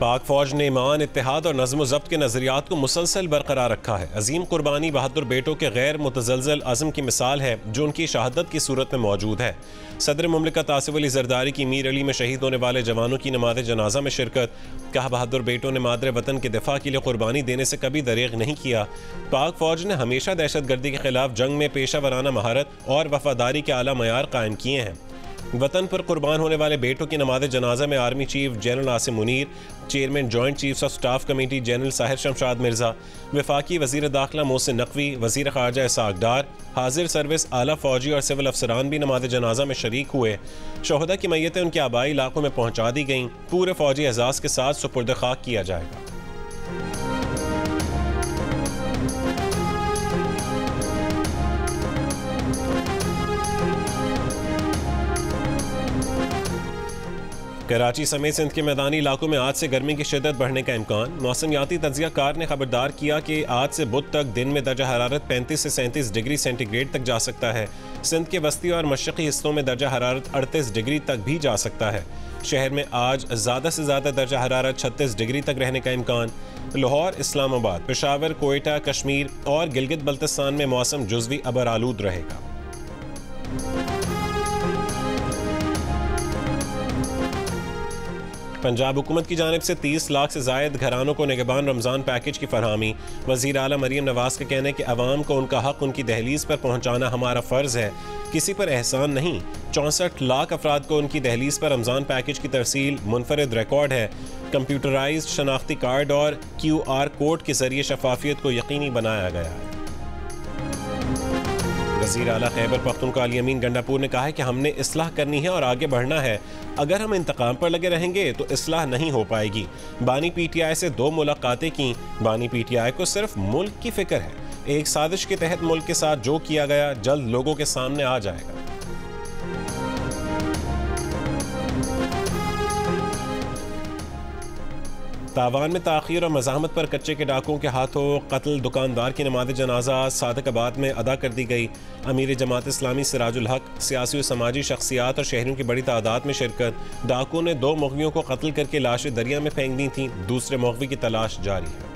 पाक फौज ने ईमान, इत्तेहाद और नज़्म ज़ब्त के नज़रियात को मुसलसल बरकरार रखा है। अजीम कुर्बानी बहादुर बेटों के गैर मुतज़लज़ल अज़्म की मिसाल है जो उनकी शहादत की सूरत में मौजूद है। सदर मुमलिकत आसिफ अली ज़रदारी की मीर अली में शहीद होने वाले जवानों की नमाज़ जनाजा में शिरकत। कहा, बहादुर बेटों ने मादर वतन के दिफा के लिए कुर्बानी देने से कभी दरेग नहीं किया। पाक फौज ने हमेशा दहशत गर्दी के खिलाफ जंग में पेशा वराना महारत और वफादारी के आला मयार कायम किए हैं। वतन पर कुर्बान होने वाले बेटों की नमाज जनाजा में army chief general Asim Munir, chairman joint chiefs of staff committee general Sahir Shamshad Mirza, वफाकी वज़ीर दाखिला मोहसिन नकवी, वज़ीर ख़ारजा इसाक डार, हाजिर सर्विस आला फौजी और सिविल अफसरान भी नमाज जनाजा में शरीक हुए। शोहदा की मैयतें उनके आबाई इलाकों में पहुँचा दी गईं। पूरे फौजी एजाज़ के साथ सुपुर्द खाक किया जाएगा। कराची समेत सिंध के मैदानी इलाकों में आज से गर्मी की शिद्दत बढ़ने का इम्कान। मौसमियाती तज्जियाकार ने खबरदार किया कि आज से बुध तक दिन में दर्जा हरारत 35 से 37 डिग्री सेंटीग्रेड तक जा सकता है। सिंध के वस्ती और मशरक़ी हिस्सों में दर्जा हरारत 38 डिग्री तक भी जा सकता है। शहर में आज ज़्यादा से ज़्यादा दर्जा हरारत 36 डिग्री तक रहने का इम्कान। लाहौर, इस्लामाबाद, पेशावर, कोयटा, कश्मीर और गिलगित बल्तिस्तान में मौसम जुज़वी अबर आलूद रहेगा। पंजाब हुकूमत की जानिब से 30 लाख से ज़ायद घरानों को निगहबान रमज़ान पैकेज की फरहमी। वज़ीर आला मरीम नवाज़ का कहना है कि अवाम को उनका हक़ उनकी दहलीज़ पर पहुँचाना हमारा फ़र्ज़ है, किसी पर एहसान नहीं। 64 लाख अफराद को उनकी दहलीज़ पर रमज़ान पैकेज की तरसील मुनफरिद रिकॉर्ड है। कंप्यूटराइज्ड शनाख्ती कार्ड और QR कोड के ज़रिए शफाफियत को यकीनी बनाया गया है। वज़ीर आला खैबर पख्तूनख्वा अली अमीन गंडापुर ने कहा है कि हमने इस्लाह करनी है और आगे बढ़ना है। अगर हम इंतकाम पर लगे रहेंगे तो इस्लाह नहीं हो पाएगी। बानी PTI से 2 मुलाकातें की। बानी PTI को सिर्फ मुल्क की फिक्र है। एक साजिश के तहत मुल्क के साथ जो किया गया जल्द लोगों के सामने आ जाएगा। तावान में ताख़ीर और मज़ाहमत पर कच्चे के डाकुओं के हाथों कत्ल दुकानदार की नमाज़ जनाजा सादकाबाद में अदा कर दी गई। अमीर जमात इस्लामी सिराजुल हक, सियासी और समाजी शख्सियात और शहरियों की बड़ी तादाद में शिरकत। डाकुओं ने 2 मुग़वियों को कत्ल करके लाशें दरिया में फेंक दी थीं। दूसरे मुग़वी की तलाश जारी है।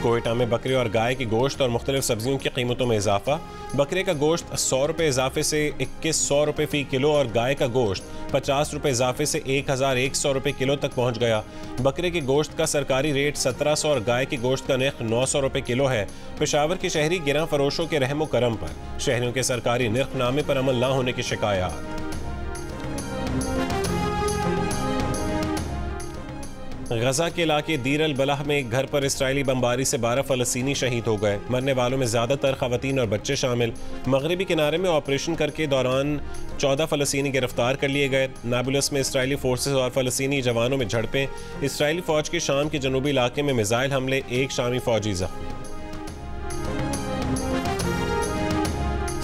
कोयटा में बकरे और गाय के गोश्त और मुख्तलिफ सब्जियों की कीमतों में इजाफा। बकरे का गोश्त 100 रुपये इजाफे से 2100 रुपये फ़ी किलो और गाय का गोश्त 50 रुपये इजाफे से 1100 रुपये किलो तक पहुँच गया। बकरे के गोश्त का सरकारी रेट 1700 और गाय के गोश्त का नर्ख 900 रुपये किलो है। पेशावर के शहरी गिरां फरोशों के रहमो करम पर शहरियों के सरकारी नर्खनामे पर अमल न होने की शिकायत। गजा के इलाके दीर अल बलाह में एक घर पर इसराइली बमबारी से 12 फ़लस्तीनी शहीद हो गए। मरने वालों में ज़्यादातर ख़वातीन और बच्चे शामिल। मगरबी किनारे में ऑपरेशन करके दौरान 14 फ़लस्तीनी गिरफ्तार कर लिए गए। नाबुलस में इसराइली फोर्सेस और फ़लस्तीनी जवानों में झड़पें। इसराइली फ़ौज के शाम के जनूबी इलाके में मिसाइल हमले, एक शामी फ़ौजी ज़ख्मी।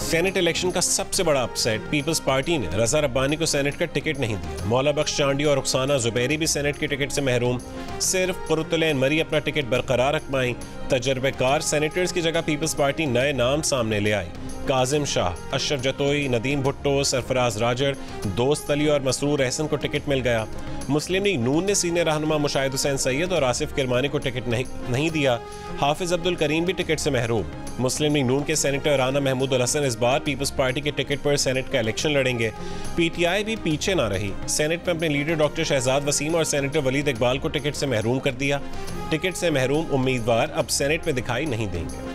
सेनेट इलेक्शन का सबसे बड़ा अपसेट, पीपल्स पार्टी ने रज़ा रब्बानी को सेनेट का टिकट नहीं दिया। मौला बख्श चांडी और रुखसाना ज़ुबैरी भी सेनेट के टिकट से महरूम। सिर्फ कुर्तुलैन मरी अपना टिकट बरकरार रख पाई। तजर्बेकार सेनेटर्स की जगह पीपल्स पार्टी नए नाम सामने ले आई। काजिम शाह, अशरफ जतोई, नदीम भुट्टो, सरफराज राजर, दोस्त अली और मसरूर अहसन को टिकट मिल गया। मुस्लिम लीग नून ने सीनियर रहनुमा मुशाहिद हुसैन सैयद और आसिफ किरमानी को टिकट नहीं दिया। हाफिज अब्दुल करीम भी टिकट से महरूम। मुस्लिम लीग नून के सेनेटर राना महमूद उल हसन इस बार पीपल्स पार्टी के टिकट पर सेनेट का इलेक्शन लड़ेंगे। PTI भी पीछे ना रही। सेनेट में अपने लीडर डॉक्टर शहजाद वसीम और सेनेटर वलीद इकबाल को टिकट से महरूम कर दिया। टिकट से महरूम उम्मीदवार अब सेनेट में दिखाई नहीं देंगे।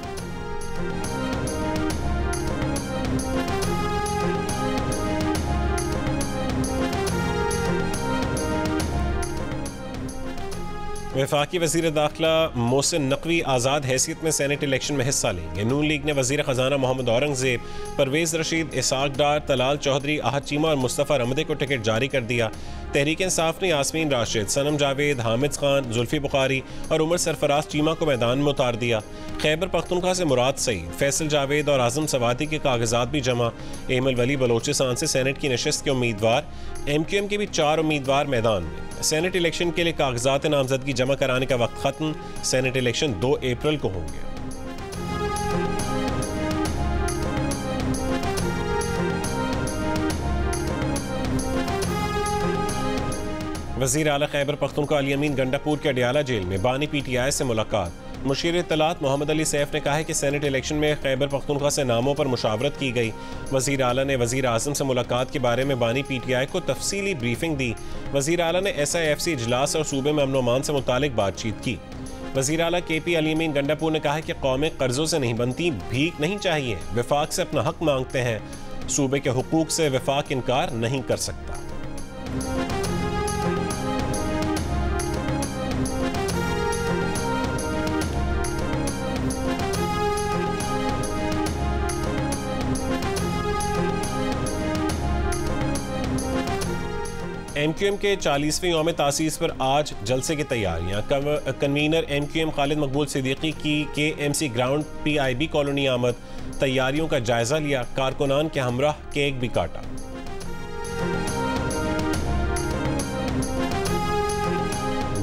वफाकी वज़ीर दाखिला मोहसिन नकवी आज़ाद हैसियत में सेनेट इलेक्शन में हिस्सा लेंगे। नून लीग ने वज़ीर ख़जाना मोहम्मद औरंगज़ेब, परवेज़ रशीद, इसाक डार, तलाल चौधरी, आहद चीमा और मुस्तफ़ा रमदे को टिकट जारी कर दिया। तहरीक इंसाफ ने यास्मीन राशिद, सनम जावेद, हामिद खान, जुल्फ़ी बुखारी और उमर सरफराज चीमा को मैदान में उतार दिया। खैबर पख्तूनख्वा से मुराद सईद, फैसल जावेद और आज़म सवादी के कागजात भी जमा। एमल वली बलोचिस्तान से सेनेट की नशिस्त के उम्मीदवार। MQM के भी 4 उम्मीदवार मैदान में। सेनेट इलेक्शन के लिए कागजात नामजदगी जमा कराने का वक्त खत्म। सेनेट इलेक्शन 2 अप्रैल को होंगे। वज़ीर आला खैबर पख्तूनख्वा अली अमीन गंडापुर के अडियाला जेल में बानी PTI से मुलाकात। मुशीर इत्तलात मोहम्मद अली सैफ ने कहा है कि सेनेट इलेक्शन में खैबर पख्तूनख्वा से नामों पर मुशावरत की गई। वज़ीर आला ने वज़ीर आज़म से मुलाकात के बारे में बानी PTI को तफसीली ब्रीफिंग दी। वज़ीर आला ने SIFC इजलास और सूबे में अमन-ओ-अमान से मुतालिक बातचीत की। वज़ीर आला KP अली अमीन गंडापुर ने कहा है कि कौमें कर्जों से नहीं बनती, भीख नहीं चाहिए, वफाक से अपना हक मांगते हैं। सूबे के हुकूक से वफाक इनकार नहीं कर सकता। MQM के 40वें यौम तासीस पर आज जलसे की तैयारियां। कन्वीनर MQM खालिद मकबूल सिद्दीकी की KMC ग्राउंड PIB कॉलोनी आमद। तैयारियों का जायजा लिया, कारकुनान के हमराह केक भी काटा।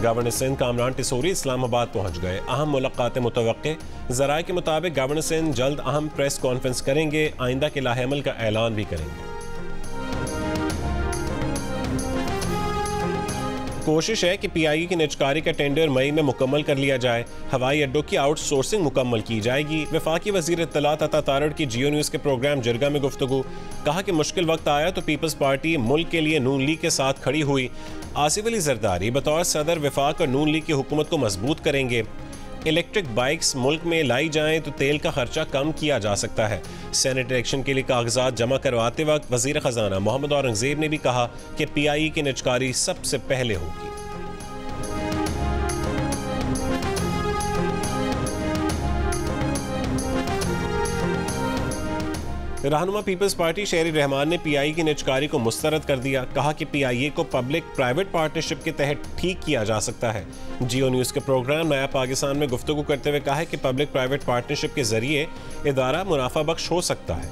गवर्नर सिंध कामरान टिसोरी इस्लामाबाद पहुंच गए। अहम मुलाकातें मुतवक्के। ज़राए के मुताबिक गवर्नर सिंध जल्द अहम प्रेस कॉन्फ्रेंस करेंगे, आइंदा के लाहेअमल का ऐलान भी करेंगे। कोशिश है कि PIE की निजकारी का टेंडर मई में मुकम्मल कर लिया जाए। हवाई अड्डों की आउटसोर्सिंग मुकम्मल की जाएगी। वफाकी वज़ीर इत्तलात अता तारड़ की जियो न्यूज़ के प्रोग्राम जिरगा में गुफ्तगू। कहा कि मुश्किल वक्त आया तो पीपल्स पार्टी मुल्क के लिए नून लीग के साथ खड़ी हुई। आसिफ अली जरदारी बतौर सदर वफाक और नून लीग की हुकूमत को मजबूत करेंगे। इलेक्ट्रिक बाइक्स मुल्क में लाई जाएं तो तेल का खर्चा कम किया जा सकता है। सेनेट इलेक्शन के लिए कागजात जमा करवाते वक्त वज़ीर ख़जाना मोहम्मद औरंगज़ेब ने भी कहा कि PIE की निजकारी सबसे पहले होगी। रहनुमा पीपल्स पार्टी शहरी रहमान ने PIE की निजकारी को मुस्तरद कर दिया। कहा कि PIE को पब्लिक प्राइवेट पार्टनरशिप के तहत ठीक किया जा सकता है। जियो न्यूज़ के प्रोग्राम नया पाकिस्तान में गुफ्तगू करते हुए कहा है कि पब्लिक प्राइवेट पार्टनरशिप के जरिए इदारा मुनाफा बख्श हो सकता है।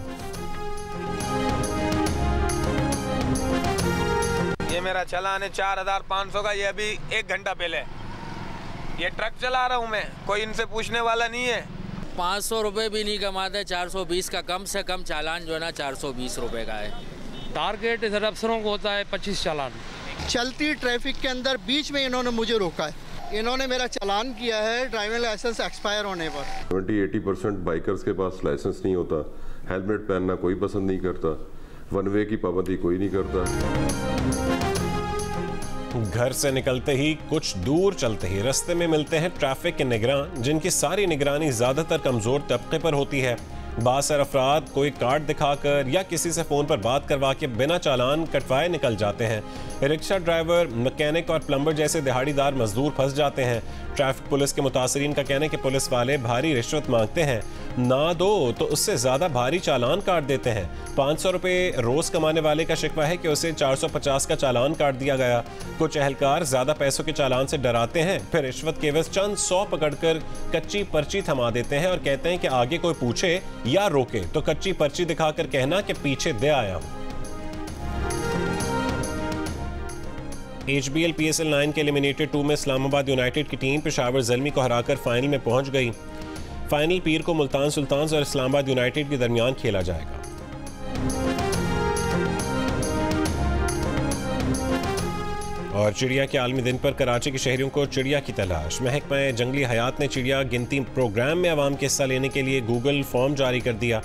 ये मेरा चालान है 4500 का, ये अभी 1 घंटा पहले। ये ट्रक चला रहा हूँ मैं, कोई इनसे पूछने वाला नहीं है। 500 रुपये भी नहीं कमाते, 420 का कम से कम चालान जो है ना 420 रुपये का है। टारगेट इधर अफसरों को होता है 25 चालान। चलती ट्रैफिक के अंदर बीच में इन्होंने मुझे रोका है। इन्होंने मेरा चालान किया है ड्राइविंग लाइसेंस एक्सपायर होने पर। 70-80% बाइकर्स के पास लाइसेंस नहीं होता। हेलमेट पहनना कोई पसंद नहीं करता। वन वे की पाबंदी कोई नहीं करता। घर से निकलते ही कुछ दूर चलते ही रास्ते में मिलते हैं ट्रैफिक के निगरान, जिनकी सारी निगरानी ज़्यादातर कमज़ोर तबके पर होती है। बासर अफराद कोई कार्ड दिखाकर या किसी से फ़ोन पर बात करवा के बिना चालान कटवाए निकल जाते हैं। रिक्शा ड्राइवर, मैकेनिक और प्लम्बर जैसे दिहाड़ीदार मजदूर फंस जाते हैं। ट्रैफिक पुलिस के मुतासरीन का कहना है कि पुलिस वाले भारी रिश्वत मांगते हैं, ना दो तो उससे ज़्यादा भारी चालान काट देते हैं। 500 रुपये रोज़ कमाने वाले का शिकवा है कि उसे 450 का चालान काट दिया गया। कुछ अहलकार ज़्यादा पैसों के चालान से डराते हैं, फिर रिश्वत के एवज चंद 100 पकड़कर कच्ची पर्ची थमा देते हैं और कहते हैं कि आगे कोई पूछे या रोके तो कच्ची पर्ची दिखाकर कहना कि पीछे दे आया हूं। HBL PSL 9 के एलिमिनेटेड 2 में इस्लामाबाद यूनाइटेड की टीम पेशावर ज़ल्मी को हराकर फाइनल में पहुंच गई। फाइनल पीर को मुल्तान सुल्तान्स और इस्लामाबाद यूनाइटेड के दरमियान खेला जाएगा। और चिड़िया के आलमी दिन पर कराची के शहरियों को चिड़िया की तलाश। महकमा जंगली हयात ने चिड़िया गिनती प्रोग्राम में आवाम के हिस्सा लेने के लिए गूगल फॉर्म जारी कर दिया।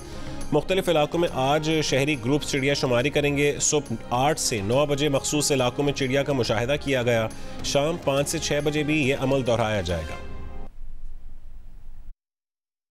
मुख्तलिफ इलाकों में आज शहरी ग्रुप चिड़िया शुमारी करेंगे। सुबह 8 से 9 बजे मखसूस इलाकों में चिड़िया का मुशाहिदा किया गया। शाम 5 से 6 बजे भी ये अमल दोहराया जाएगा।